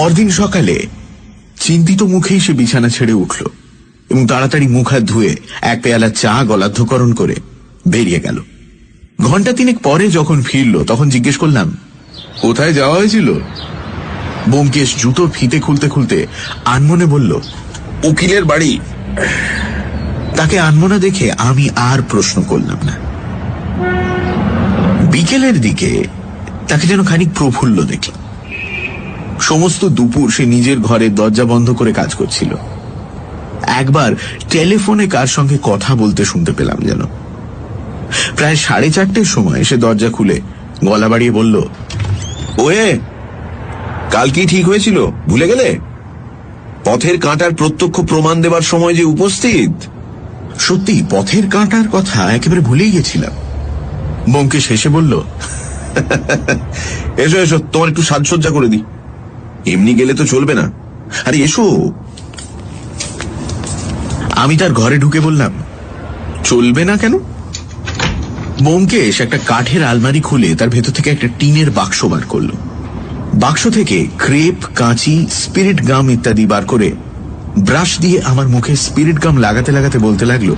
পরদিন সকালে চিন্তিত মুখেই সে বিছানা ছেড়ে উঠল এবং তাড়াতাড়ি মুখ হাত ধুয়ে এক পেয়ালা চা গলাধকরণ করে বেরিয়ে গেল। ঘণ্টা তিনেক পরে যখন ফিরল তখন জিজ্ঞেস করলাম, কোথায় যাওয়া হয়েছিল? ব্যোমকেশ জুতোর ফিতে খুলতে খুলতে আনমনে বলল, উকিলের বাড়ি। তাকে আনমনা দেখে আমি আর প্রশ্ন করলাম না। বিকেলের দিকে তাকে যেন খানিক প্রফুল্ল দেখলাম। সমস্ত দুপুর সে নিজের ঘরের দরজা বন্ধ করে কাজ করছিল। একবার টেলিফোনে কার সঙ্গে কথা বলতে শুনতে পেলাম যেন। প্রায় 4:30 সময় সে দরজা খুলে গলা বাড়িয়ে বলল, ওয়ে, কাল কি ঠিক হয়েছিল ভুলে গেলে? পথের কাঁটার প্রত্যক্ষ প্রমাণ দেবার সময় যে উপস্থিত। সত্যি পথের কাঁটার কথা একেবারে ভুলেই গেছিলাম। ব্যোমকেশ হেসে বলল, এসো এসো, তোমার একটু সাজসজ্জা করে দিই। এমনি গেলে তো চলবে না, আরে এসো। আমি তার ঘরে ঢুকে বললাম, চলবে না কেন? ব্যোমকেশ একটা কাঠের আলমারি খুলে তার ভেতর থেকে একটা টিনের বাক্স বার করল। বাক্স থেকে ক্রেপ, কাঁচি, স্পিরিট গাম ইত্যাদি বার করে ব্রাশ দিয়ে আমার মুখে স্পিরিট গাম লাগাতে লাগাতে বলতে লাগলো,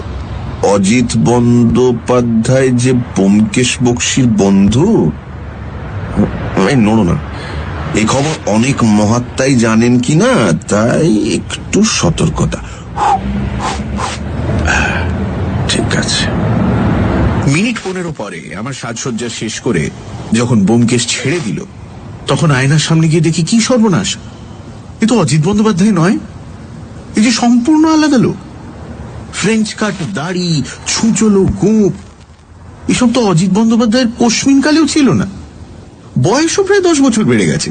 অজিত বন্দ্যোপাধ্যায় যে ব্যোমকেশ বক্সির বন্ধু, নড়ো না, এই খবর অনেক মহাত্মাই জানেন কিনা, তাই একটু সতর্কতা। ঠিক আছে। মিনিট 15 পরে আমার সাজসজ্জা শেষ করে যখন ব্যোমকেশ ছেড়ে দিল তখন আয়নার সামনে গিয়ে দেখি কি সর্বনাশ! এ তো অজিত বন্দ্যোপাধ্যায় নয়, এই যে সম্পূর্ণ আলাদা লোক। ফ্রেঞ্চ কাট দাড়ি, ছুঁচলো গোঁপ, এসব তো অজিত বন্দ্যোপাধ্যায়ের কোশমিনকালেও ছিল না। বয়সও প্রায় 10 বছর বেড়ে গেছে,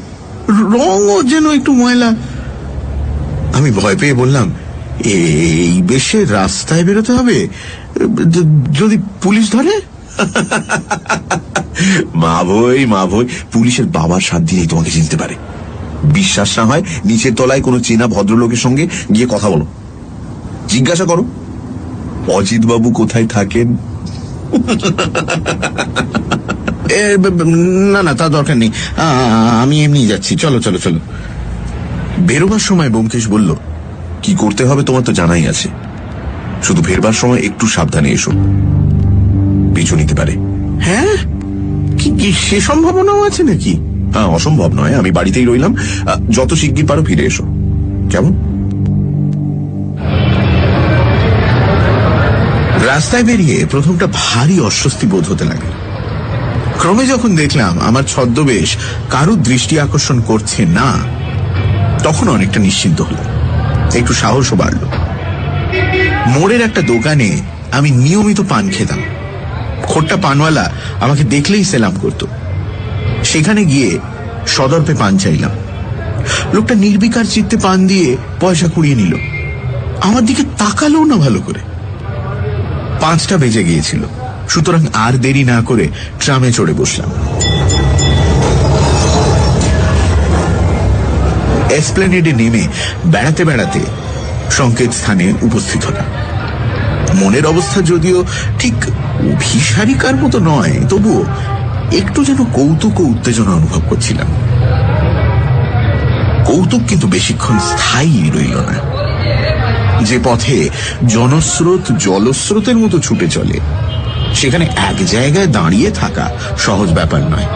রঙও যেন একটু ময়লা। আমি ভয় পেয়ে বললাম, এই বেশে রাস্তায় বেরোতে হবে যদি পুলিশ ধরে? মা ভই, পুলিশের বাবার সাথ দিয়েই তোমাকে চিনতে পারে। বিশ্বাস না হয় নিচের তলায় কোনো চেনা ভদ্রলোকের সঙ্গে গিয়ে কথা বলো, জিজ্ঞাসা করো অজিত বাবু কোথায় থাকেন। না না, তা দরকার নেই, আমি এমনি যাচ্ছি, চলো চলো চলো। বেরোবার সময় ব্যোমকেশ বলল, কি করতে হবে তোমার তো জানাই আছে, শুধু ফেরবার সময় একটু সাবধানে এসো, পিছু নিতে পারে। হ্যাঁ, কি সে সম্ভাবনাও আছে নাকি? হ্যাঁ, অসম্ভব নয়, আমি বাড়িতেই রইলাম, যত শিগগির পারো ফিরে এসো, কেমন? রাস্তায় বেরিয়ে প্রথমটা ভারী অস্বস্তি বোধ হতে লাগলো। ক্রমে যখন দেখলাম আমার ছদ্মবেশ কারুর দৃষ্টি আকর্ষণ করছে না, তখন অনেকটা নিশ্চিন্ত হলাম, একটু সাহসও বাড়ল। মোড়ের একটা দোকানে আমি নিয়মিত পান খেতাম। খোট্টা পানওয়ালা আমাকে দেখলেই সেলাম করত। সেখানে গিয়ে সদর্পে পান চাইলাম। লোকটা নির্বিকার চিত্তে পান দিয়ে পয়সা কুড়িয়ে নিল, আমার দিকে তাকালো না ভালো করে। 5টা বেজে গিয়েছিল, সুতরাং আর দেরি না করে ট্রামে চড়ে বসলাম। এসপ্ল্যানেডে নেমে বেড়াতে বেড়াতে সংকেত স্থানে উপস্থিত হলাম। মনের অবস্থা যদিও ঠিক অভিসারিকার মতো নয়, তবুও একটু যেন কৌতুক ও উত্তেজনা অনুভব করছিলাম। কৌতুক কিন্তু বেশিক্ষণ স্থায়ী রইল না। যে পথে জনস্রোত জলস্রোতের মতো ছুটে চলে, সেখানে এক জায়গায় দাঁড়িয়ে থাকা সহজ ব্যাপার নয়।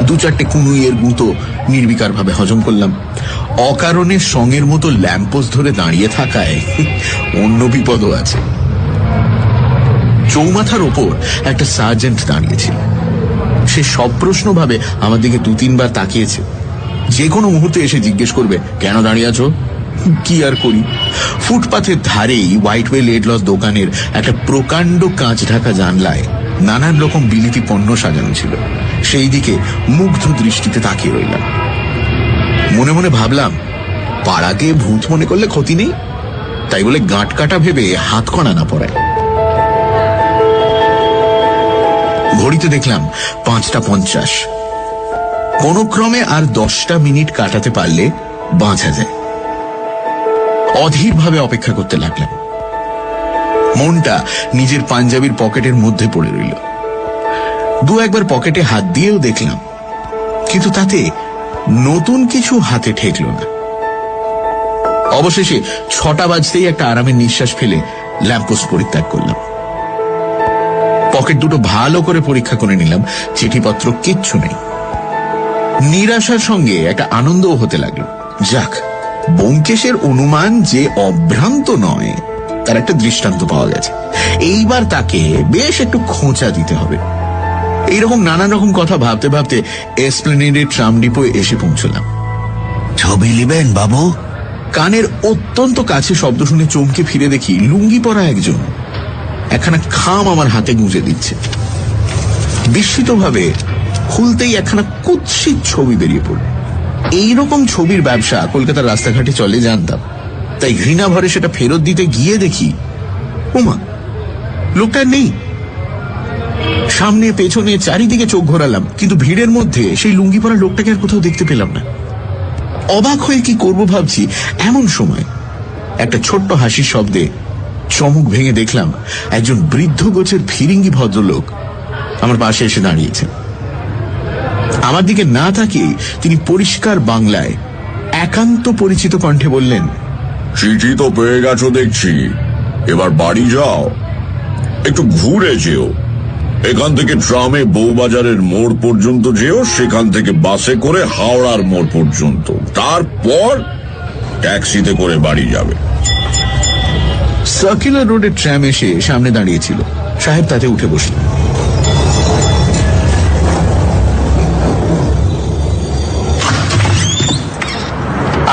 2-4টে কুনুইয়ের গুঁতো নির্বিকার ভাবে হজম করলাম। অকারণে সঙ্গের মতো ল্যাম্পোস্ট ধরে দাঁড়িয়ে থাকায় অন্য বিপদও আছে। চৌমাথার ওপর একটা সার্জেন্ট দাঁড়িয়েছিল। সে সব প্রশ্ন ভাবে আমার দিকে 2-3 বার তাকিয়েছে। যে কোনো মুহূর্তে এসে জিজ্ঞেস করবে, কেন দাঁড়িয়ে আছো? কি আর করি, ফুটপাথের ধারেই হোয়াইটওয়ে লেড লস দোকানের একটা প্রকাণ্ড কাঁচ ঢাকা জানলায় নানান রকম বিলিতি পণ্য সাজানো ছিল। সেই দিকে মুগ্ধ দৃষ্টিতে তাকিয়ে রইলাম। মনে মনে ভাবলাম, পাড়াকে ভূত মনে করলে ক্ষতি নেই, তাই বলে গাঁট কাটা ভেবে হাত কণা না পড়ায়। ঘড়িতে দেখলাম 5:50। কোন ক্রমে আর 10টা মিনিট কাটাতে পারলে বাঁচা যায়। অধীরভাবে অপেক্ষা করতে লাগলাম। মনটা নিজের পাঞ্জাবির পকেটের মধ্যে পড়ে রইল। 2-1 বার পকেটে হাত দিয়েও দেখলাম, কিন্তু তাতে নতুন কিছু হাতে ঠেকল না। অবশেষে 6টা বাজতেই একটা আরামের নিঃশ্বাস ফেলে ল্যাম্পপোস্ট পরিত্যাগ করলাম। পকেট দুটো ভালো করে পরীক্ষা করে নিলাম, চিঠিপত্র কিচ্ছু নেই। নিরাশার সঙ্গে একটা আনন্দও হতে লাগলো। যাক, ব্যোমকেশের অনুমান যে অভ্রান্ত নয় তার একটা দৃষ্টান্ত পাওয়া গেছে। এইবার তাকে বেশ একটু খোঁচা দিতে হবে। এইরকম নানান রকম কথা ভাবতে ভাবতে এসপ্লেনেডের ট্রাম ডিপোয় এসে পৌঁছলাম। ছবি নেবেন বাবু? কানের অত্যন্ত কাছে শব্দ শুনে চমকে ফিরে দেখি লুঙ্গি পরা একজন একখানা খাম আমার হাতে গুঁজে দিচ্ছে। বিস্মিতভাবে খুলতেই একখানা কুৎসিত ছবি বেরিয়ে পড়ল। এইরকম ছবির ব্যবসা কলকাতার রাস্তাঘাটে চলে জানতাম, তাই ঘৃণা ভরে সেটা ফেরত দিতে গিয়ে দেখি ওমা, লোকটা নেই। সামনে পেছনে চারিদিকে চোখ ঘোরালাম, কিন্তু ভিড়ের মধ্যে সেই লুঙ্গি পরা লোকটাকে আর কোথাও দেখতে পেলাম না। অবাক হয়ে কি করব ভাবছি, এমন সময় একটা ছোট্ট হাসির শব্দে চমক ভেঙে দেখলাম একজন বৃদ্ধ গোছের ফিরিঙ্গি ভদ্রলোক আমার পাশে এসে দাঁড়িয়েছেন। আমার দিকে না তাকিয়ে তিনি পরিষ্কার বাংলায় একান্ত পরিচিত কণ্ঠে বললেন, চিঠি তো পেয়ে গেছো দেখছি, এবার বাড়ি যাও, একটু ঘুরে যেও। এখান থেকে ট্রামে বউবাজারের মোড় পর্যন্ত যেও, সেখান থেকে বাসে করে হাওড়ার মোড় পর্যন্ত, তারপর ট্যাক্সিতে করে বাড়ি যাবে। সার্কুলার রোডের ট্রাম এসে সামনে দাঁড়িয়েছিল। সাহেব তাতে উঠে বসলেন।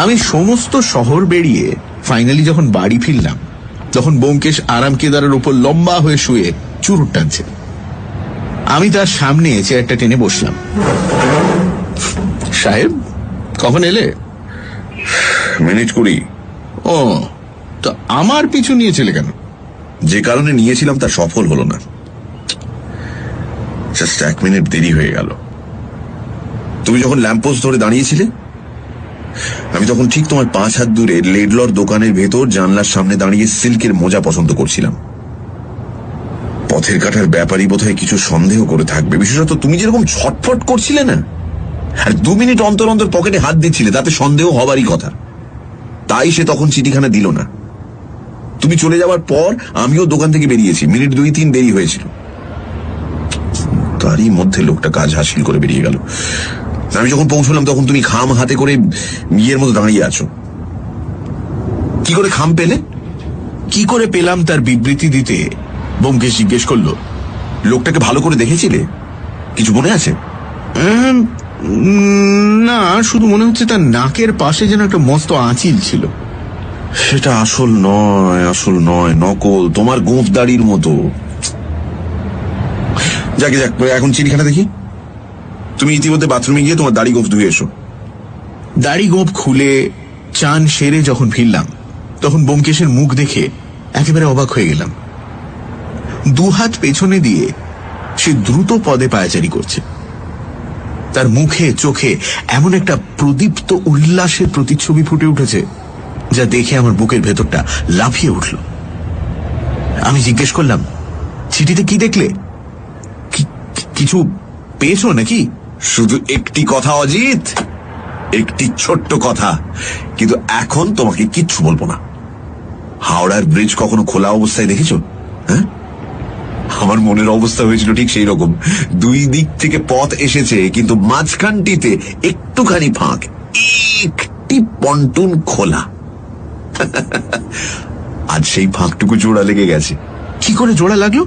আমি সমস্ত শহর বেরিয়ে ফাইনালি যখন বাড়ি ফিরলাম, তখন ব্যোমকেশ আরাম কেদারের উপর লম্বা হয়ে শুয়ে চুরুট টানছে। আমি তার সামনে চেয়ারটা টেনে বসলাম। সাহেব, কখন এলে? মিনিট 20। ও, তো আমার পিছু নিয়েছিলে কেন? যে কারণে নিয়েছিলাম তা সফল হলো না, জাস্ট 1 মিনিট দেরি হয়ে গেল। তুমি যখন ল্যাম্পপোস্ট ধরে দাঁড়িয়েছিলে, আমি তখন ঠিক তোমার 5 হাত দূরে লেডলর দোকানের ভেতর জানলার সামনে দাঁড়িয়ে সিল্কের মোজা পছন্দ করছিলাম। পথের কাটার ব্যাপারই বোধহয় কিছু সন্দেহ করে থাকবে, বিশেষত তুমি যেরকম ছটফট করছিলে না, আর 2 মিনিট অন্তর অন্তর পকেটে হাত দিচ্ছিলে, তাতে সন্দেহ হবারই কথা। তাই সে তখন চিঠিখানা দিল না। তুমি চলে যাওয়ার পর আমিও দোকান থেকে বেরিয়েছি, মিনিট 2-3 দেরি হয়েছিল। তারই মধ্যে লোকটা কাজ হাসিল করে বেরিয়ে গেল। আমি যখন পৌঁছলাম তখন তুমি খাম হাতে করে বিয়ের মতো দাঁড়িয়ে আছো। কি করে খাম পেলে? কি করে পেলাম তার বিবৃতি দিতে ব্যোমকেশ জিজ্ঞেস করল, লোকটাকে ভালো করে দেখেছিলে? কিছু মনে আছে? না, শুধু মনে হচ্ছে তার নাকের পাশে যেন একটা মস্ত আঁচিল ছিল। সেটা আসল নয়, আসল নয়, নকল, তোমার গোঁফ দাড়ির মতো। যাকে যাক, এখন চিঠিখানা দেখি। তুমি ইতিমধ্যে বাথরুমে গিয়ে তোমার দাড়ি গোঁফ ধুয়ে এসো। দাড়ি গোঁফ খুলে চান সেরে যখন ফিরলাম, তখন ব্যোমকেশের মুখ দেখে একেবারে অবাক হয়ে গেলাম। 2 হাত পেছনে দিয়ে সে দ্রুত পদে পায়চারি করছে। তার মুখে চোখে এমন একটা প্রদীপ্ত উল্লাসের প্রতিচ্ছবি ফুটে উঠেছে, যা দেখে আমার বুকের ভেতরটা লাফিয়ে উঠল। আমি জিজ্ঞেস করলাম, চিঠিতে কি দেখলে? কিছু পেয়েছো নাকি? শুধু একটি কথা অজিত, একটি ছোট্ট কথা, কিন্তু এখন তোমাকে কিচ্ছু বলবো না। হাওড়ার ব্রিজ কখনো খোলা অবস্থায় দেখেছো? হ্যাঁ, আমার মনের অবস্থা হয়েছিল ঠিক সেই রকম। 2 দিক থেকে পথ এসেছে, কিন্তু মাঝখানটিতে একটুখানি ফাঁক, একটি পন্টুন খোলা। আজ সেই ফাঁকটুকু জোড়া লেগে গেছে। কি করে জোড়া লাগলো?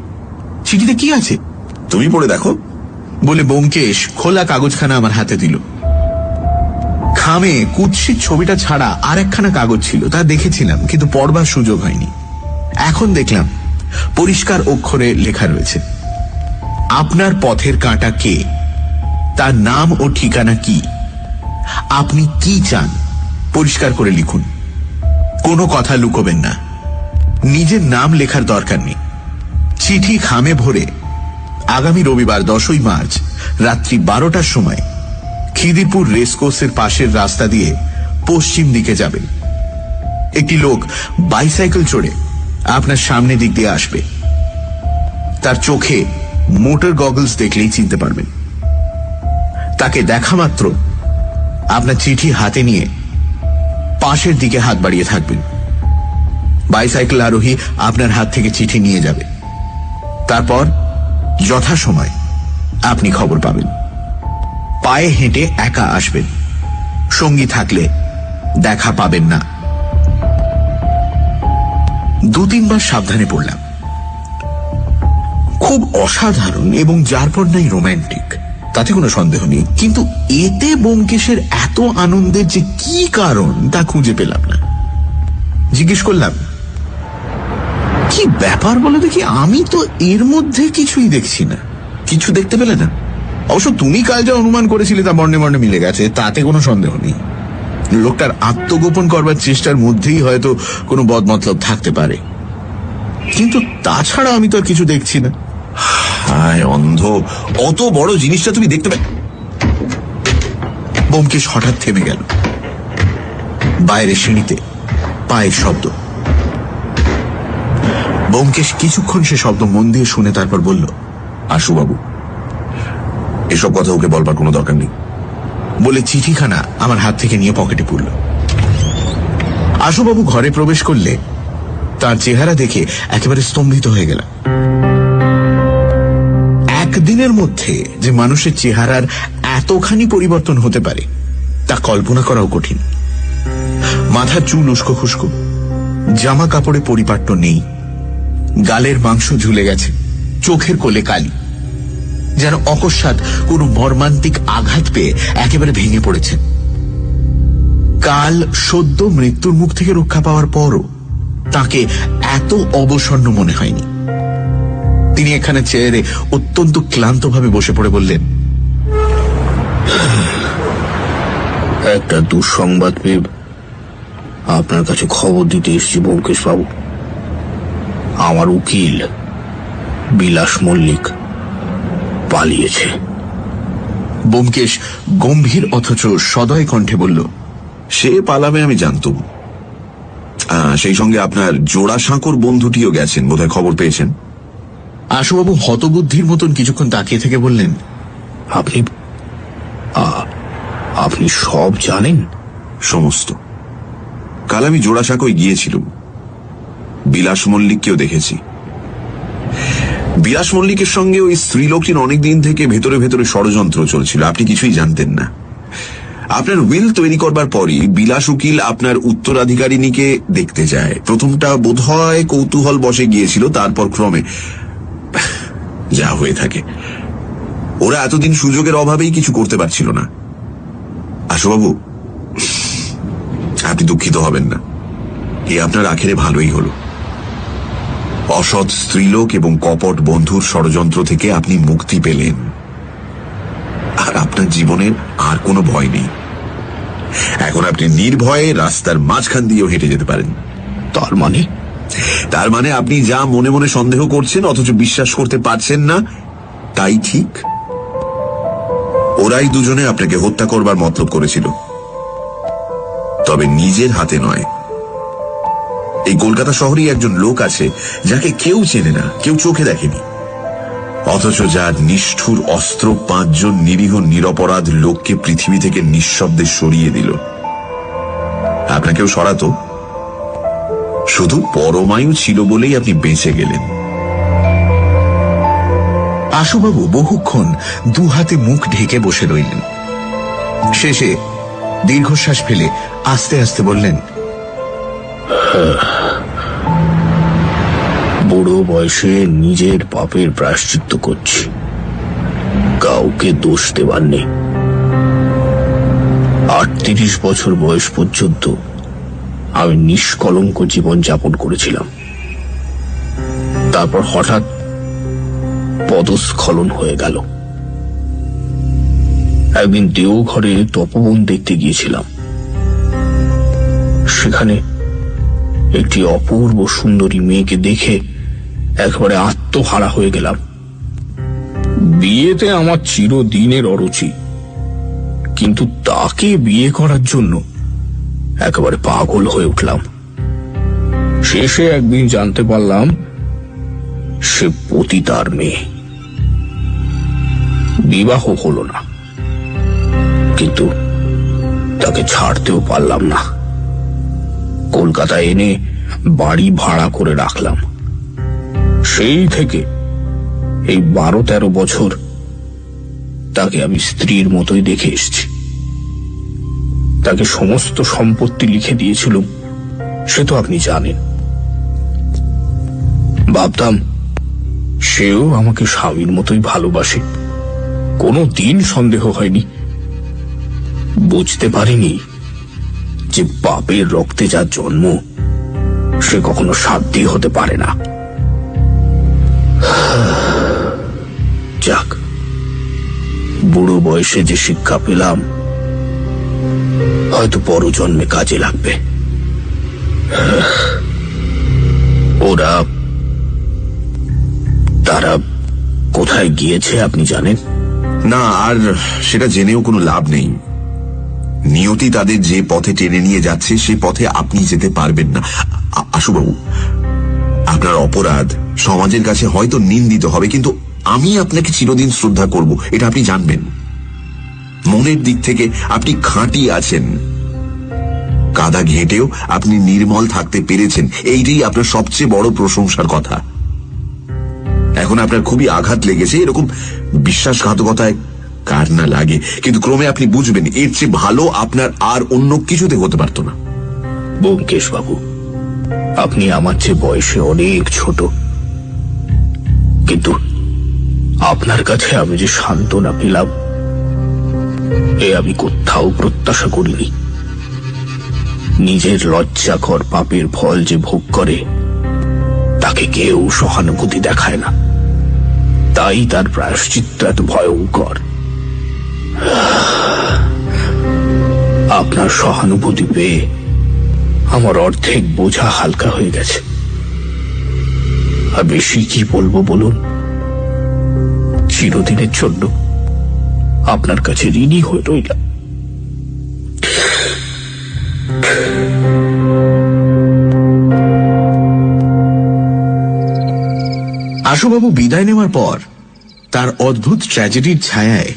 চিঠিতে কি আছে তুমি পড়ে দেখো, বলে ব্যোমকেশ খোলা কাগজখানা আমার হাতে দিল। খামে কুৎসিত ছবিটা ছাড়া আর একখানা কাগজ ছিল, তা দেখেছিলাম, কিন্তু পড়বার সুযোগ হয়নি। এখন দেখলাম পরিষ্কার অক্ষরে লেখা রয়েছে, আপনার পথের কাঁটা কে, তার নাম ও ঠিকানা কি, আপনি কি চান পরিষ্কার করে লিখুন, কোনো কথা লুকোবেন না, নিজের নাম লেখার দরকার নেই। চিঠি খামে ভরে আগামী রবিবার 10ই মার্চ রাত্রি 12টার সময় খিদিরপুর রেসকোর্সের পাশের রাস্তা দিয়ে পশ্চিম দিকে যাবেন। একটি লোক বাইসাইকেল চড়ে আপনার সামনে দিক দিয়ে আসবে। তার চোখে মোটর গগলস দেখলেই চিনতে পারবেন। তাকে দেখা মাত্র আপনার চিঠি হাতে নিয়ে পাশের দিকে হাত বাড়িয়ে থাকবেন। বাইসাইকেল আরোহী আপনার হাত থেকে চিঠি নিয়ে যাবে। তারপর যথাসময় আপনি খবর পাবেন। পায়ে হেঁটে একা আসবেন, সঙ্গী থাকলে দেখা পাবেন না। 2-3 বার সাবধানে পড়লাম। খুব অসাধারণ এবং যার পর নাই রোম্যান্টিক, তাতে কোনো সন্দেহ নেই, কিন্তু এতে ব্যোমকেশের এত আনন্দের যে কি কারণ তা খুঁজে পেলাম না। জিজ্ঞেস করলাম, কি ব্যাপার বলে দেখি? আমি তো এর মধ্যে কিছুই দেখছি না। কিছু দেখতে পেলে না? অবশ্য তুমি কাল যা অনুমান করেছিলে তা বর্ণে বর্ণে মিলে গেছে, তাতে কোনো সন্দেহ নেই। লোকটার আত্মগোপন করবার চেষ্টার মধ্যেই হয়তো কোনো বদমতলব থাকতে পারে, কিন্তু তাছাড়া আমি তো আর কিছু দেখছি না। হায় অন্ধ, অত বড় জিনিসটা তুমি দেখতে পে। ব্যোমকেশ হঠাৎ থেমে গেল। বাইরে সিঁড়িতে পায়ের শব্দ। ব্যোমকেশ কিছুক্ষণ সে শব্দ মন দিয়ে শুনে তারপর বলল, আশুবাবু, এসব কথা ওকে বলবার কোনো দরকার নেই। বলে চিঠিখানা আমার হাত থেকে নিয়ে পকেটে পুরল। আশুবাবু ঘরে প্রবেশ করলে তার চেহারা দেখে একেবারে স্তম্ভিত হয়ে গেলাম। একদিনের মধ্যে যে মানুষের চেহারার এতখানি পরিবর্তন হতে পারে তা কল্পনা করাও কঠিন। মাথার চুল উস্কো খুস্কো, জামা কাপড়ে পরিপাট্য নেই, গালের মাংস ঝুলে গেছে, চোখের কোলে কালি, যেন অকস্মাৎ কোনো মর্মান্তিক আঘাত পেয়ে একেবারে ভেঙে পড়েছেন। কাল সদ্য মৃত্যুর মুখ থেকে রক্ষা পাওয়ার পরও তাকে এত অবসন্ন মনে হয়নি। তিনি এখানে চেয়ারে অত্যন্ত ক্লান্তভাবে বসে পড়ে বললেন, একটা দুঃসংবাদ পেয়ে আপনার কাছে খবর দিতে এসেছি ব্যোমকেশ বাবু। আমার উকিল বিলাস মল্লিক পালিয়েছে। ব্যোমকেশ গম্ভীর অথচ সদয় কণ্ঠে বলল, সে পালাবে আমি জানতুম। সেই সঙ্গে আপনার জোড়াসাঁকোর বন্ধুটিও গেছেন, বোধহয় খবর পেয়েছেন। আশুবাবু হতবুদ্ধির মতন কিছুক্ষণ তাকিয়ে থেকে বললেন, আপনি আপনি সব জানেন? সমস্ত। কাল আমি জোড়াসাঁকোয় গিয়েছিলাম, বিলাস মল্লিককেও দেখেছি। বিলাস মল্লিকের সঙ্গে ওই স্ত্রীলোকটির অনেকদিন থেকে ভেতরে ভেতরে ষড়যন্ত্র চলছিল, আপনি কিছুই জানতেন না। আপনার উইল তৈরি করবার পরই বিলাস উকিল আপনার উত্তরাধিকারিণীকে দেখতে যায়। প্রথমটা বোধহয় কৌতূহল বশে গিয়েছিল, তারপর ক্রমে যা হয়ে থাকে। ওরা এতদিন সুযোগের অভাবেই কিছু করতে পারছিল না। আশুবাবু, আপনি দুঃখিত হবেন না, এ আপনার আখেরে ভালোই হলো। অসৎ স্ত্রীলোক এবং কপট বন্ধুর ষড়যন্ত্র থেকে আপনি মুক্তি পেলেন, আর আপনার জীবনের আর কোনো ভয় নেই। এখন আপনি নির্ভয়ে রাস্তার মাঝখান দিয়েও হেঁটে যেতে পারেন। তার মানে আপনি যা মনে মনে সন্দেহ করছেন অথচ বিশ্বাস করতে পারছেন না, তাই ঠিক। ওরাই দুজনে আপনাকে হত্যা করবার মতলব করেছিল, তবে নিজের হাতে নয়। এই কলকাতা শহরেই একজন লোক আছে যাকে কেউ চেনে না, কেউ চোখে দেখেনি, অথচ যার নিষ্ঠুর অস্ত্র 5 জন নিরীহ নিরপরাধ লোককে পৃথিবী থেকে নিঃশব্দে সরিয়ে দিল। আপনাকেও সরাতো, শুধু পরমায়ু ছিল বলেই আপনি বেঁচে গেলেন। আশুবাবু বহুক্ষণ দুহাতে মুখ ঢেকে বসে রইলেন। শেষে দীর্ঘশ্বাস ফেলে আস্তে আস্তে বললেন, বুড়ো বয়সে নিজের পাপের প্রায়শ্চিত্ত করছি, কাউকে দোষ দেবার নেই। 38 বছর বয়স পর্যন্ত আমি নিষ্কলঙ্ক জীবন যাপন করেছিলাম। তারপর হঠাৎ পদস্খলন হয়ে গেল। একদিন দেওঘরে তপবন দেখতে গিয়েছিলাম। সেখানে একটি অপূর্ব সুন্দরী মেয়েকে দেখে একেবারে আত্মহারা হয়ে গেলাম। বিয়েতে আমার চিরদিনের অরুচি, কিন্তু তাকে বিয়ে করার জন্য একেবারে পাগল হয়ে উঠলাম। শেষে একদিন জানতে পারলাম সে পতিতার মেয়ে। বিবাহ হলো না, কিন্তু তাকে ছাড়তেও পারলাম না। কলকাতায় এনে বাড়ি ভাড়া করে রাখলাম। সেই থেকে এই 12-13 বছর তাকে আমি স্ত্রীর মতোই দেখে এসেছি। তাকে সমস্ত সম্পত্তি লিখে দিয়েছিলাম, সে তো আপনি জানেন। ভাবতাম সেও আমাকে স্বামীর মতোই ভালোবাসে, কোনো দিন সন্দেহ হয়নি। বুঝতে পারিনি যে বাপের রক্তে যার জন্ম সে কখনো সাধ্যি হতে পারে না। যাক, বুড়ো বয়সে যে শিক্ষা পেলাম হয়তো পরজন্মে কাজে লাগবে। তারা কোথায় গিয়েছে আপনি জানেন? না, আর সেটা জেনেও কোনো লাভ নেই। নিয়তি তাদের যে পথে টেনে নিয়ে যাচ্ছে সে পথে আপনি যেতে পারবেন না। আশুবাবু, আপনার অপরাধ সমাজের কাছে হয়তো নিন্দিত হবে, কিন্তু আমি আপনাকে চিরদিন শ্রদ্ধা করব, এটা আপনি জানবেন। মনের দিক থেকে আপনি খাঁটি আছেন। কাদা ঘেঁটেও আপনি নির্মল থাকতে পেরেছেন, এইটাই আপনার সবচেয়ে বড় প্রশংসার কথা। এখন আপনার খুবই আঘাত লেগেছে, এরকম বিশ্বাসঘাতকতায় কার না লাগে, কিন্তু ক্রমে আপনি বুঝবেন এর চেয়ে ভালো আপনার আর অন্য কিছুতে হতে পারত না। ব্যোমকেশ বাবু, আপনি আমার চেয়ে বয়সে অনেক ছোট, কিন্তু আপনার কাছে আমি যে সান্ত্বনা পেলাম এ আমি কোথাও প্রত্যাশা করিনি। নিজের লজ্জাকর পাপের ফল যে ভোগ করে তাকে কেউ সহানুভূতি দেখায় না, তাই তার প্রায়শ্চিত্ত এত ভয়ঙ্কর। আপনার সহানুভূতি পেয়ে আমার অর্ধেক বোঝা হালকা হয়ে গেছে। আর বেশি কি বলবো বলুন? চিরদিনের জন্য আপনার কাছে ঋণী হয়ে রইলাম। আশুবাবু বিদায় নেওয়ার পর তার অদ্ভুত ট্র্যাজেডির ছায়ায়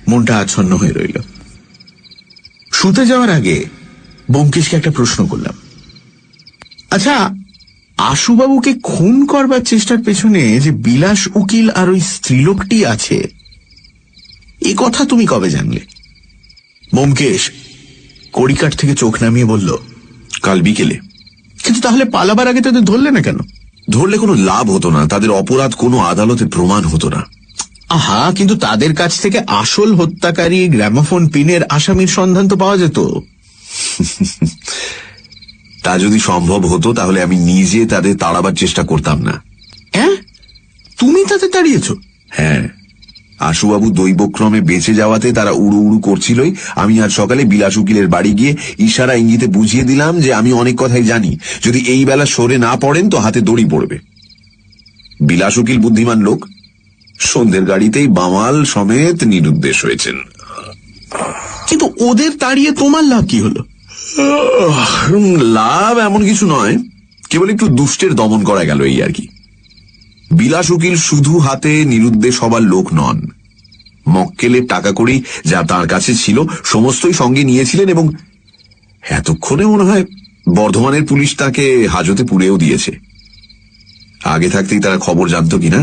মনটা আচ্ছন্ন হয়ে রইল। শুতে যাওয়ার আগে ব্যোমকেশকে একটা প্রশ্ন করলাম, আচ্ছা, আশুবাবুকে খুন করবার চেষ্টার পেছনে যে বিলাস উকিল আর ওই স্ত্রীলোকটি আছে, এ কথা তুমি কবে জানলে? ব্যোমকেশ কড়িকাঠ থেকে চোখ নামিয়ে বলল, কাল বিকেলে। কিন্তু তাহলে পালাবার আগে তাদের ধরলে না কেন? ধরলে কোনো লাভ হতো না, তাদের অপরাধ কোনো আদালতে প্রমাণ হতো না। আহা, কিন্তু তাদের কাছ থেকে আসল হত্যাকারী গ্রামোফোন পিনের আসামির সন্ধান তো পাওয়া যেত। তা যদি সম্ভব হতো তাহলে আমি নিজে তাদের তাড়াবার চেষ্টা করতাম না। হ্যাঁ, তুমি তাদের তাড়িয়েছ? হ্যাঁ, আশুবাবু দৈবক্রমে বেঁচে যাওয়াতে তারা উড়ু উড়ু করছিলই। আমি আজ সকালে বিলাস উকিলের বাড়ি গিয়ে ইশারা ইঙ্গিতে বুঝিয়ে দিলাম যে আমি অনেক কথাই জানি, যদি এই বেলা সরে না পড়েন তো হাতে দড়ি পড়বে। বিলাস উকিল বুদ্ধিমান লোক, সন্ধ্যের গাড়িতেই বামাল সমেত নিরুদ্দেশ হয়েছেন। কিন্তু ওদের তাড়িয়ে তোমার লাভ কি হলো? লাভ এমন কিছু নয়, কেবল একটু দুষ্টের দমন করা গেল, এই আর কি। বিলাস উকিল শুধু হাতে নিরুদ্দেশ হবার লোক নন, মক্কেলের টাকা কড়ি যা তার কাছে ছিল সমস্তই সঙ্গে নিয়েছিলেন, এবং এতক্ষণে মনে হয় বর্ধমানের পুলিশ তাকে হাজতে পুড়েও দিয়েছে। আগে থাকতেই তারা খবর জানতো কিনা।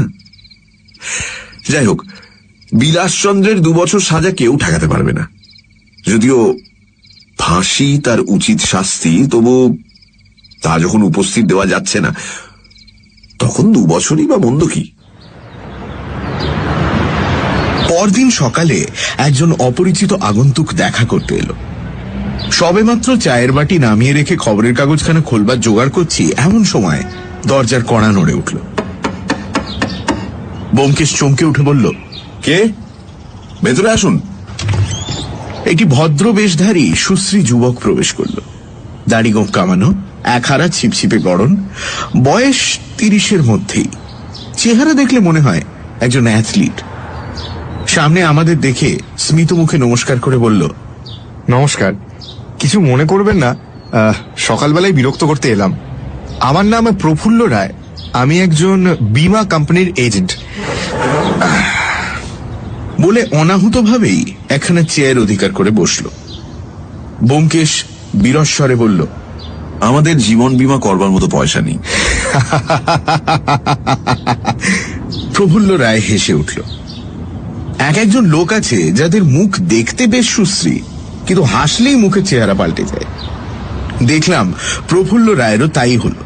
যাই হোক, বিলাসচন্দ্রের 2 বছর সাজা কেউ ঠেকাতে পারবে না। যদিও ফাঁসি তার উচিত শাস্তি, তবু তা যখন উপস্থিত দেওয়া যাচ্ছে না তখন 2 বছরই বা মন্দ কি। পরদিন সকালে একজন অপরিচিত আগন্তুক দেখা করতে এলো। সবেমাত্র চায়ের বাটি নামিয়ে রেখে খবরের কাগজখানা খোলবার জোগাড় করছি, এমন সময় দরজার কড়া নড়ে উঠল। ব্যোমকেশ চমকে উঠে বলল, কে? ভেতরে আসুন। একটি ভদ্র বেশধারী সুশ্রী যুবক প্রবেশ করল। দাড়ি গোঁফ কামানো, এক হারা ছিপছিপে গড়ন, বয়স 30-এর মধ্যেই। চেহারা দেখলে মনে হয় একজন অ্যাথলিট। সামনে আমাদের দেখে স্মিত মুখে নমস্কার করে বলল, নমস্কার, কিছু মনে করবেন না, সকালবেলায় বিরক্ত করতে এলাম। আমার নাম প্রফুল্ল রায়, আমি একজন বীমা কোম্পানির এজেন্ট। বলে অনাহুতভাবেই একখানা চেয়ার অধিকার করে বসল। ব্যোমকেশ বিরস্বরে বলল, আমাদের জীবন বীমা করবার মতো পয়সা নেই। প্রফুল্ল রায় হেসে উঠল। একজন লোক আছে যাদের মুখ দেখতে বেশ সুশ্রী, কিন্তু হাসলেই মুখের চেহারা পাল্টে যায়। দেখলাম প্রফুল্ল রায়েরও তাই হল।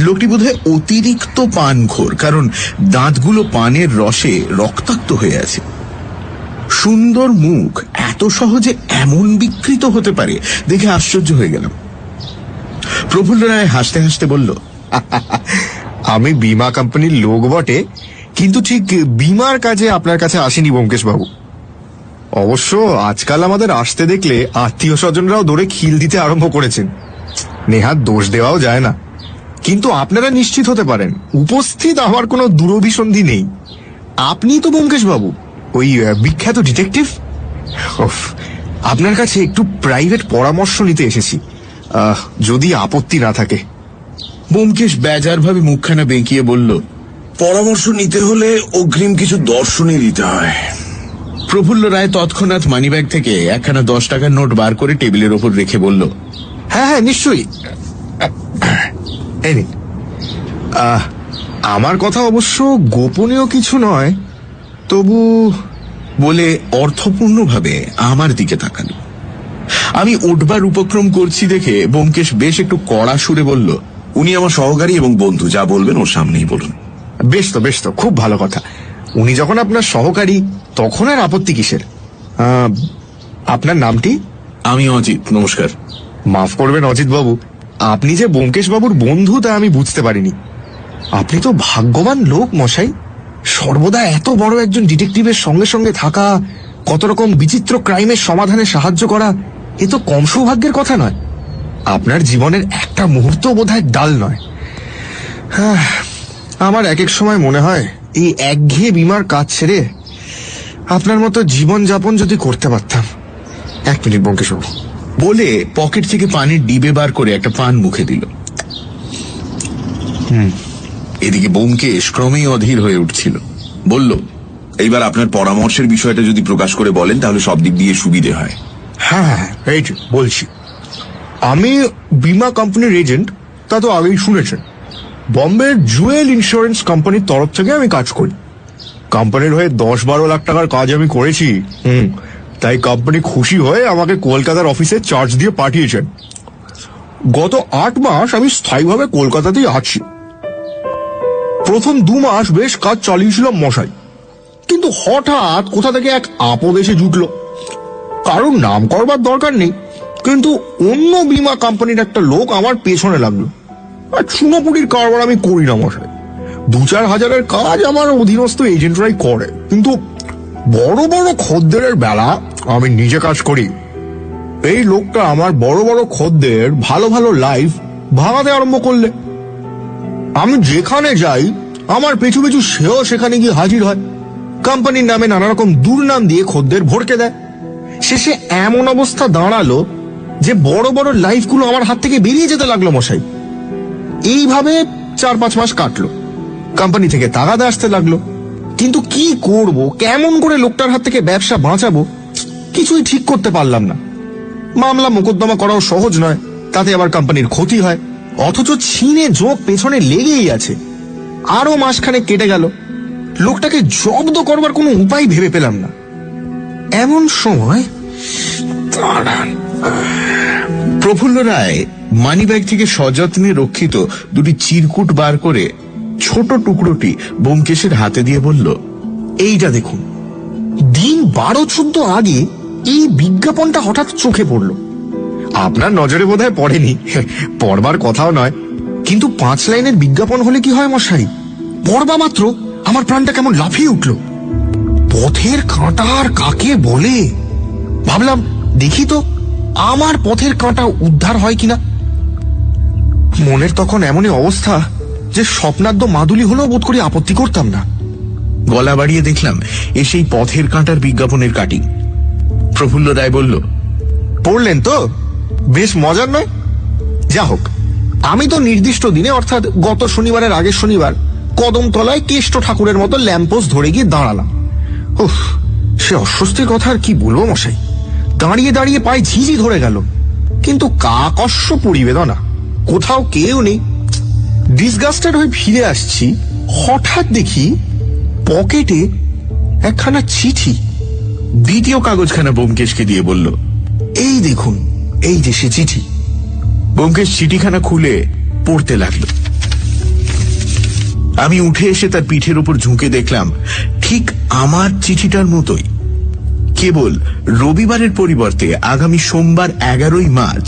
লোকটি বোধহয় অতিরিক্ত পানখোর, কারণ দাঁতগুলো পানের রসে রক্তাক্ত হয়ে আছে। সুন্দর মুখ এত সহজে এমন বিকৃত হতে পারে দেখে আশ্চর্য হয়ে গেলাম। প্রফুল্ল রায় হাসতে হাসতে বলল, আমি বীমা কোম্পানির লোক বটে, কিন্তু ঠিক বীমার কাজে আপনার কাছে আসেনি ব্যোমকেশ বাবু। অবশ্য আজকাল আমাদের আসতে দেখলে আত্মীয় স্বজনরাও দৌড়ে খিল দিতে আরম্ভ করেছেন। নেহাত দোষ দেওয়াও যায় না, কিন্তু আপনারা নিশ্চিত হতে পারেন উপস্থিত আমার কোনো দুরভিসন্ধি নেই। আপনি তো ব্যোমকেশ বাবু, ওই বিখ্যাত ডিটেকটিভ। আপনার কাছে একটু প্রাইভেট পরামর্শ নিতে এসেছি, যদি আপত্তি না থাকে। ব্যোমকেশ বেজারভাবে মুখখানা বেঁকিয়ে বলল, পরামর্শ নিতে হলে অগ্রিম কিছু দর্শনই দিতে হয়। প্রফুল্ল রায় তৎক্ষণাৎ মানিব্যাগ থেকে একখানা 10 টাকার নোট বার করে টেবিলের ওপর রেখে বলল, হ্যাঁ হ্যাঁ, নিশ্চয়ই। এই নিন। আমার কথা অবশ্য গোপনীয় কিছু নয়, তবু বলে অর্থপূর্ণভাবে আমার দিকে তাকালো। আমি উঠবার উপক্রম করছি দেখে ব্যোমকেশ বেশ একটু কড়া সুরে বলল, উনি আমার সহকারী এবং বন্ধু, যা বলবেন ওর সামনেই বলুন। বেশ তো, খুব ভালো কথা। উনি যখন আপনার সহকারী, তখন আর আপত্তি কিসের? আপনার নামটি? আমি অজিত, নমস্কার। মাফ করবেন অজিত বাবু, আপনি যে ব্যোমকেশ বাবুর বন্ধু তা আমি বুঝতে পারিনি। আপনি তো ভাগ্যবান লোক মশাই, সর্বদা এত বড় একজন ডিটেকটিভের সঙ্গে সঙ্গে থাকা, কত রকম বিচিত্র ক্রাইমের সমাধানে সাহায্য করা, এ তো কম সৌভাগ্যের কথা নয়। আপনার জীবনের একটা মুহূর্ত বোধহয় ডাল নয়। আমার এক এক সময় মনে হয় এই একঘেয়ে বীমার কাজ ছেড়ে আপনার মতো জীবন যাপন যদি করতে পারতাম। 1 মিনিট ব্যোমকেশ বাবু। বলে পকেট থেকে পানির ডিবে বার করে একটা পান মুখে দিল। এদিকে ব্যোমকেশ ক্রমেই অধীর হয়ে উঠছিল। বলল, এইবার আপনার পরামর্শের বিষয়টা যদি প্রকাশ করে বলেন তাহলে সব দিক দিয়ে সুবিধে হয়। হ্যাঁ, এই যে বলছি, আমি বীমা কোম্পানির এজেন্ট, তা তো আগেই শুনেছেন। বম্বের জুয়েল ইন্স্যুরেন্স কোম্পানির তরফ থেকে আমি কাজ করি। কোম্পানির হয়ে 10-12 লাখ টাকার কাজ আমি করেছি। তাই কোম্পানি খুশি হয়ে আমাকে কলকাতার অফিসে চার্জ দিয়ে পাঠিয়েছেন। গত 8 মাস আমি স্থায়ীভাবে কলকাতাতেই আছি। প্রথম 2 মাস বেশ কাজ চালিয়েছিলাম মশাই, কিন্তু হঠাৎ কোথা থেকে এক আপদ এসে জুটল। কারণ নাম করবার দরকার নেই, কিন্তু অন্য বীমা কোম্পানির একটা লোক আমার পেছনে লাগলো। আর চুনোপুটির কারবার আমি করি না মশাই, 2-4 হাজারের কাজ আমার অধীনস্থ এজেন্টরাই করে, কিন্তু বড় বড় খদ্দেরের বেলা আমি নিজে কাজ করি। এই লোকটা আমার বড় বড় খদ্দের ভালো ভালো লাইফ ভাঙাতে আরম্ভ করলে আমি যেখানে যাই আমার পেছু পেছু সেও সেখানে গিয়ে হাজির হয়। কোম্পানির নামে নানা রকম দুর্নাম দিয়ে খদ্দের ভরকে দেয়। শেষে এমন অবস্থা দাঁড়ালো যে বড় বড় লাইফগুলো আমার হাত থেকে বেরিয়ে যেতে লাগলো মশাই। এইভাবে 4-5 মাস কাটলো। কোম্পানি থেকে তাগাদা আসতে লাগলো, কিন্তু কি করব, কেমন করে লোকটার হাত থেকে ব্যবসা বাঁচাবো কিছুই ঠিক করতে পারলাম না। মামলা মোকদ্দমা করাও সহজ নয়, তাতে আবার কোম্পানির ক্ষতি হয়, অথচ ছিনে জোঁক পেছনে লেগেই আছে। আরো মাসখানেক কেটে গেল, লোকটাকে জব্দ করবার কোনো উপায় ভেবে পেলাম না। এমন সময় প্রফুল্ল রায় মানিব্যাগ থেকে সযত্নে রক্ষিত 2টি চিরকুট বার করে ছোট টুকরোটি ব্যোমকেশের হাতে দিয়ে বলল, এইটা দেখুন। দিন 12-14 আগে এই বিজ্ঞাপনটা হঠাৎ চোখে পড়ল। আপনার নজরে বোধহয় পড়েনি, পড়বার কথাও নয়, কিন্তু 5 লাইনের বিজ্ঞাপন হলে কি হয় মশাই, পড়বা মাত্র আমার প্রাণটা কেমন লাফিয়ে উঠল। পথের কাঁটা আর কাকে বলে ভাবলাম, দেখি তো আমার পথের কাঁটা উদ্ধার হয় কিনা। মনের তখন এমনই অবস্থা যে স্বপ্নাদ্য মাদুলি হলেও বোধ করি আপত্তি করতাম না। গলা বাড়িয়ে দেখলাম এসেই পথের কাঁটার বিজ্ঞাপনের কাটিং। প্রফুল্ল রায় বলল, পড়লেন তো? বেশ মজার নয়? যা হোক, আমি তো নির্দিষ্ট দিনে, অর্থাৎ গত শনিবারের আগের শনিবার, কদমতলায় কেষ্ট ঠাকুরের মতো ল্যাম্পোস্ট ধরে গিয়ে দাঁড়ালাম। উফ, সে অস্বস্তির কথা আর কি বলবো মশাই। দাঁড়িয়ে দাঁড়িয়ে পায়ে ঝিঝি ধরে গেল, কিন্তু কাকস্য পরিবেদনা, কোথাও কেউ নেই। ডিসগাস্টেড হয়ে ফিরে আসছি, হঠাৎ দেখি পকেটে একখানা চিঠি। দ্বিতীয় কাগজখানা ব্যোমকেশকে দিয়ে বলল, এই দেখুন, এই যে সে চিঠি। ব্যোমকেশ চিঠিখানা খুলে পড়তে লাগলো। আমি উঠে এসে তার পিঠের উপর ঝুঁকে দেখলাম ঠিক আমার চিঠিটার মতোই, কেবল রবিবারের পরিবর্তে আগামী সোমবার 11ই মার্চ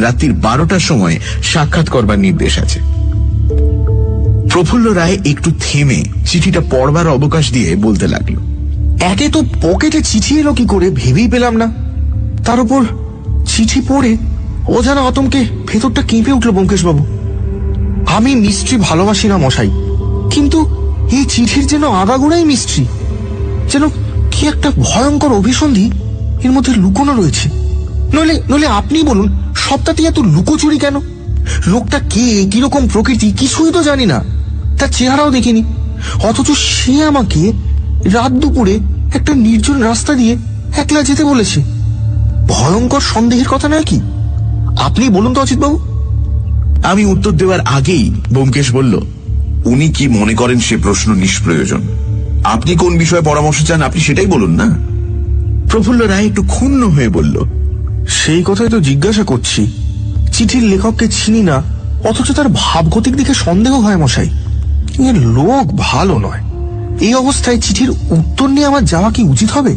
রাত্রির 12টার সময় সাক্ষাৎ করবার নির্দেশ আছে। প্রফুল্ল রায় একটু থেমে চিঠিটা পড়বার অবকাশ দিয়ে বলতে লাগলো, একে তো পকেটে চিঠি এলো কি করে ভেবেই পেলাম না, তার উপর চিঠি পড়ে অজানা আতঙ্কে ভেতরটা কেঁপে উঠল ব্যোমকেশবাবু। আমি মিস্ট্রি ভালোবাসি না মশাই, কিন্তু এই চিঠির যেন আগাগোড়াই মিস্ট্রি, যেন কি একটা ভয়ঙ্কর অভিসন্ধি এর মধ্যে লুকোনো রয়েছে। নইলে নইলে আপনি বলুন, সবটাতে এত লুকোচুরি কেন? লোকটা কে, কিরকম প্রকৃতি, কিছুই তো জানি না, তার চেহারাও দেখিনি, অথচ সে আমাকে রাত দুপুরে একটা নির্জন রাস্তা দিয়ে একলা যেতে বলেছে। ভয়ঙ্কর সন্দেহের কথা নয় কি? আপনি বলুন তো অজিতবাবু। আমি উত্তর দেওয়ার আগেই ব্যোমকেশ বলল, উনি কি মনে করেন সে প্রশ্ন নিষ্প্রয়োজন। আপনি কোন বিষয়ে পরামর্শ চান আপনি সেটাই বলুন না। প্রফুল্ল রায় একটু ক্ষুণ্ণ হয়ে বলল, সেই কথাই তো জিজ্ঞাসা করছি। চিঠির লেখককে চিনি না, অথচ তার ভাবগতিক দিকে সন্দেহ হয় মশাই। এর লোক ভালো নয়। এই অবস্থায় চিঠির উত্তর নিয়ে আমার যাওয়া কি উচিত হবে?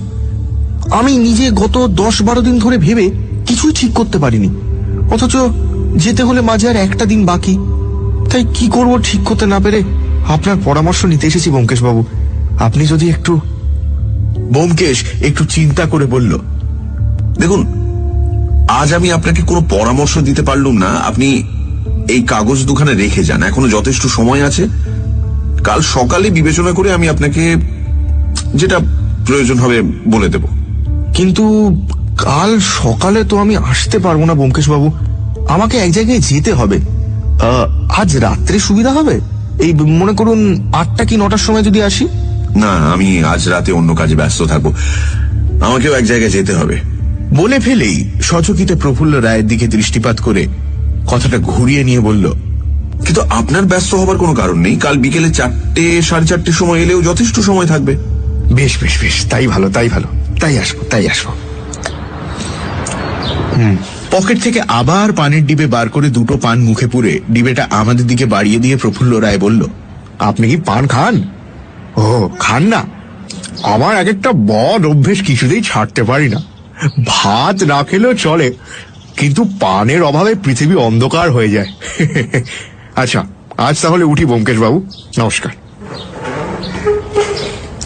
আমি নিজে গত 10-12 দিন ধরে ভেবে কিছুই ঠিক করতে পারিনি, অথচ যেতে হলে মাঝে আর একটা দিন বাকি। তাই কি করব ঠিক করতে না পেরে আপনার পরামর্শ নিতে এসেছি ব্যোমকেশবাবু। আপনি যদি একটু। ব্যোমকেশ একটু চিন্তা করে বলল, দেখুন, আজ আমি আপনাকে কোনো পরামর্শ দিতে পারলুম না। আপনি এই কাগজ দুখানে রেখে যান, এখনো যথেষ্ট সময় আছে। কাল সকালে বিবেচনা করে আমি আপনাকে যেটা প্রয়োজন হবে বলে দেব। কিন্তু কাল সকালে তো আমি আসতে পারবো না ব্যোমকেশবাবু, আমাকে এক জায়গায় যেতে হবে। আজ রাত্রে সুবিধা হবে? এই মনে করুন 8টা কি 9টার সময় যদি আসি। না, আমি আজ রাতে অন্য কাজে ব্যস্ত থাকবো, আমাকেও এক জায়গায় যেতে হবে। বলে ফেলেই সচকিতে প্রফুল্ল রায়ের দিকে দৃষ্টিপাত করে কথাটা ঘুরিয়ে নিয়ে বলল, কিন্তু আপনার ব্যস্ত হবার কোনো কারণ নেই। কাল বিকেলে 4টে 4:30 সময় এলেও যথেষ্ট সময় থাকবে। বেশ বেশ বেশ, তাই ভালো, তাই ভালো, তাই আসবো। পকেট থেকে আবার পানের ডিবে বার করে 2টো পান মুখে পুরে ডিবেটা আমাদের দিকে বাড়িয়ে দিয়ে প্রফুল্ল রায় বলল, আপনি কি পান খান? ও, খান না? আমার এক একটা বদ অভ্যেস কিছুতেই ছাড়তে পারি না। ভাত না খেলেও চলে, কিন্তু পানের অভাবে পৃথিবী অন্ধকার হয়ে যায়। আচ্ছা, আজ তাহলে উঠি ব্যোমকেশবাবু, নমস্কার।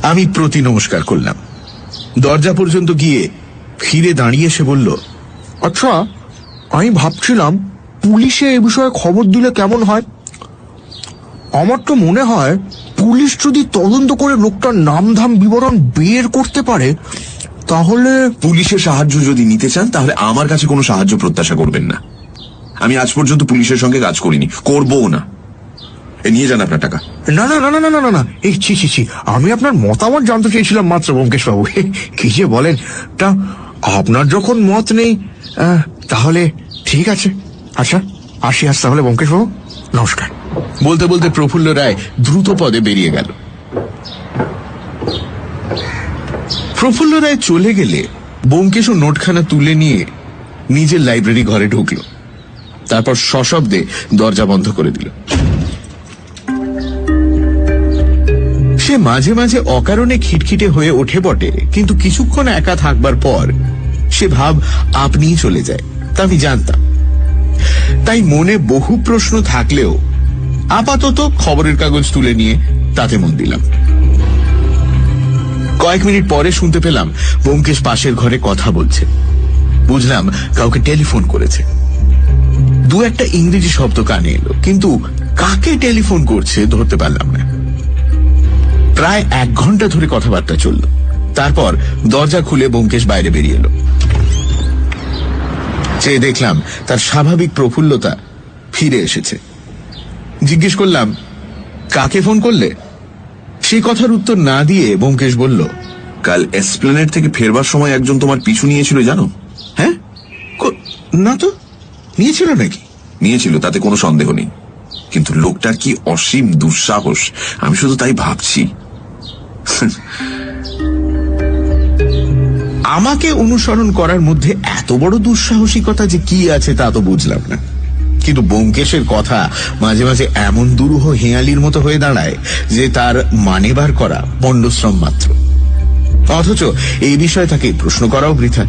আমি প্রতি নমস্কার করলাম। দরজা পর্যন্ত গিয়ে ফিরে দাঁড়িয়ে সে বলল, আচ্ছা, আমি ভাবছিলাম পুলিশে এ বিষয়ে খবর দিলে কেমন হয়। আমার তো মনে হয় পুলিশ যদি তদন্ত করে লোকটার নামধাম বিবরণ বের করতে পারে, তাহলে। পুলিশের সাহায্য যদি নিতে চান তাহলে আমার কাছে কোনো সাহায্য প্রত্যাশা করবেন না। আমি আজ পর্যন্ত পুলিশের সঙ্গে কাজ করিনি, করবও না। নিয়ে যান আপনার টাকা। না না না না না না না, এই ছি, আমি আপনার মতামত জানতে চেয়েছিলাম মাত্র ব্যোমকেশবাবু। কি যে বলেন, তা আপনার যখন মত নেই তাহলে ঠিক আছে। আচ্ছা, আসি আজ তাহলে ব্যোমকেশবাবু, নমস্কার। বলতে বলতে প্রফুল্ল রায় দ্রুত পদে বেরিয়ে গেল। প্রফুল্ল রায় চলে গেলে ব্যোমকেশও নোটখানা তুলে নিয়ে নিজের লাইব্রেরি ঘরে ঢুকল, তারপর সশব্দে দরজা বন্ধ করে দিল। সে মাঝে মাঝে অকারণে খিটখিটে হয়ে ওঠে বটে, কিন্তু কিছুক্ষণ একা থাকবার পর সে ভাব আপনিই চলে যায়, তা আমি জানতাম। তাই মনে বহু প্রশ্ন থাকলেও আপাতত খবরের কাগজ তুলে নিয়ে তাতে মন দিলাম। কয়েক মিনিট পরে শুনতে পেলাম ব্যোমকেশ পাশের ঘরে কথা বলছে। বুঝলাম কাউকে টেলিফোন করেছে। 2-একটা ইংরেজি শব্দ কানে এলো, কিন্তু কাকে টেলিফোন করছে ধরতে পারলাম না। প্রায় 1 ঘন্টা ধরে কথাবার্তা চলল। তারপর দরজা খুলে ব্যোমকেশ বাইরে বেরিয়ে এলো। চেয়ে দেখলাম তার স্বাভাবিক প্রফুল্লতা ফিরে এসেছে। জিজ্ঞেস করলাম, কাকে ফোন করলে? সেই কথার উত্তর না দিয়ে ব্যোমকেশ বলল, কাল এসপ্ল্যানেড থেকে ফেরবার সময় একজন তোমার পিছু নিয়েছিল জানো। না তো, নিয়েছিল নাকি? নিয়েছিল, তাতে কোনো সন্দেহ নেই, কিন্তু লোকটার কি অসীম দুঃসাহস, আমি শুধু তাই ভাবছি। আমাকে অনুসরণ করার মধ্যে এত বড় দুঃসাহসিকতা যে কি আছে তা তো বুঝলাম না, কিন্তু ব্যোমকেশের কথা মাঝে মাঝে এমন দুরূহ হেঁয়ালির মতো হয়ে দাঁড়ায় যে তার মানে বার করা পণ্ডশ্রম মাত্র। অথচ এই বিষয়ে তাকে প্রশ্ন করাও বৃথা।